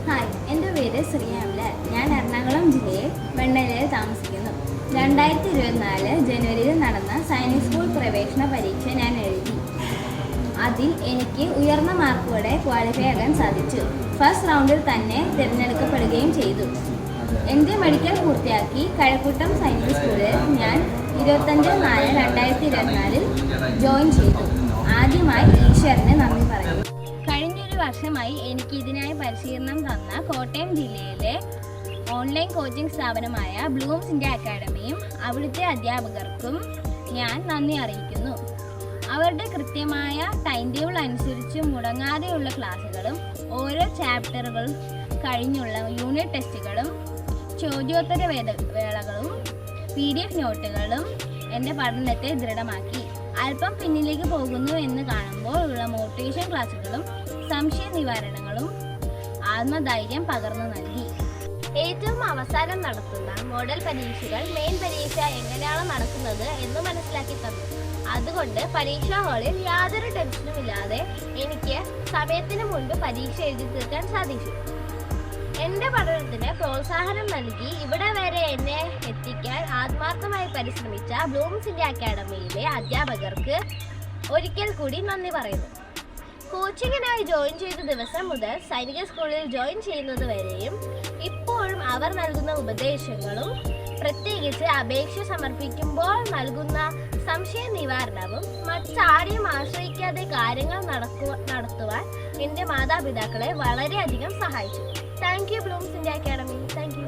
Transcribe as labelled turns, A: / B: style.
A: Hi, എൻ്റെ പേര് ശ്രീയാമിലാൽ. ഞാൻ എറണാകുളം ജില്ലയിൽ വെണ്ണലയിൽ താമസിക്കുന്നു. 2024 ജനുവരിയിൽ നടന്ന സൈനിക് സ്കൂൾ പ്രവേശന പരീക്ഷ ഞാൻ എഴുതി. അതിൽ എനിക്ക് ഉയർന്ന മാർക്കോടെ ക്വാളിഫൈ ആകാൻ സാധിച്ചു. ഫസ്റ്റ് റൗണ്ടിൽ തന്നെ തിരഞ്ഞെടുക്കപ്പെടുകയും ചെയ്തു. എൻ്റെ മെഡിക്കൽ പൂർത്തിയാക്കി കഴക്കൂട്ടം സൈനിക് സ്കൂളിൽ ഞാൻ 25/4/2024 ജോയിൻ ചെയ്തു. ആദ്യമായി ഈശ്വരന് നന്ദി പറയുന്നു. കഴിഞ്ഞൊരു വർഷമായി എനിക്ക് ഇതിനായി പരിശീലനം തന്ന കോട്ടയം ജില്ലയിലെ ഓൺലൈൻ കോച്ചിംഗ് സ്ഥാപനമായ ബ്ലൂംസ് ഇന്ത്യ അക്കാഡമിയും അവിടുത്തെ അധ്യാപകർക്കും ഞാൻ നന്ദി അറിയിക്കുന്നു. അവരുടെ കൃത്യമായ ടൈം ടേബിൾ അനുസരിച്ച് മുടങ്ങാതെയുള്ള ക്ലാസ്സുകളും ഓരോ ചാപ്റ്ററുകൾ കഴിഞ്ഞുള്ള യൂണിറ്റ് ടെസ്റ്റുകളും ചോദ്യോത്തര വേളകളും PDF നോട്ടുകളും എൻ്റെ പഠനത്തെ ദൃഢമാക്കി. അല്പം പിന്നിലേക്ക് പോകുന്നു എന്ന് കാണുമ്പോൾ ഉള്ള മോട്ടിവേഷൻ ക്ലാസ്സുകളും സംശയ നിവാരണങ്ങളും ആത്മധൈര്യം പകർന്നു നൽകി. ഏറ്റവും അവസാനം നടത്തുന്ന മോഡൽ പരീക്ഷകൾ മെയിൻ പരീക്ഷ എങ്ങനെയാണ് നടക്കുന്നത് എന്ന് മനസ്സിലാക്കി തന്നു. അതുകൊണ്ട് പരീക്ഷാ ഹാളിൽ യാതൊരു ടെൻഷനും ഇല്ലാതെ എനിക്ക് സമയത്തിന് മുൻപ് പരീക്ഷ എഴുതി തീർക്കാൻ സാധിച്ചു. എൻ്റെ പഠനത്തിന് പ്രോത്സാഹനം നൽകി ഇവിടെ വരെ എന്നെ എത്തിക്കാൻ ആത്മാർത്ഥമായി പരിശ്രമിച്ച ബ്ലൂംസ് ഇന്ത്യ അക്കാഡമിയിലെ അധ്യാപകർക്ക് ഒരിക്കൽ കൂടി നന്ദി പറയുന്നു. കോച്ചിങ്ങിനായി ജോയിൻ ചെയ്ത ദിവസം മുതൽ സൈനിക സ്കൂളിൽ ജോയിൻ ചെയ്യുന്നത് വരെയും ഇപ്പോഴും അവർ നൽകുന്ന ഉപദേശങ്ങളും പ്രത്യേകിച്ച് അപേക്ഷ സമർപ്പിക്കുമ്പോൾ നൽകുന്ന സംശയ നിവാരണവും മറ്റാരെയും ആശ്രയിക്കാതെ കാര്യങ്ങൾ നടത്തുവാൻ എൻ്റെ മാതാപിതാക്കളെ വളരെയധികം സഹായിച്ചു. Thank you Bloom's India academy. Thank you.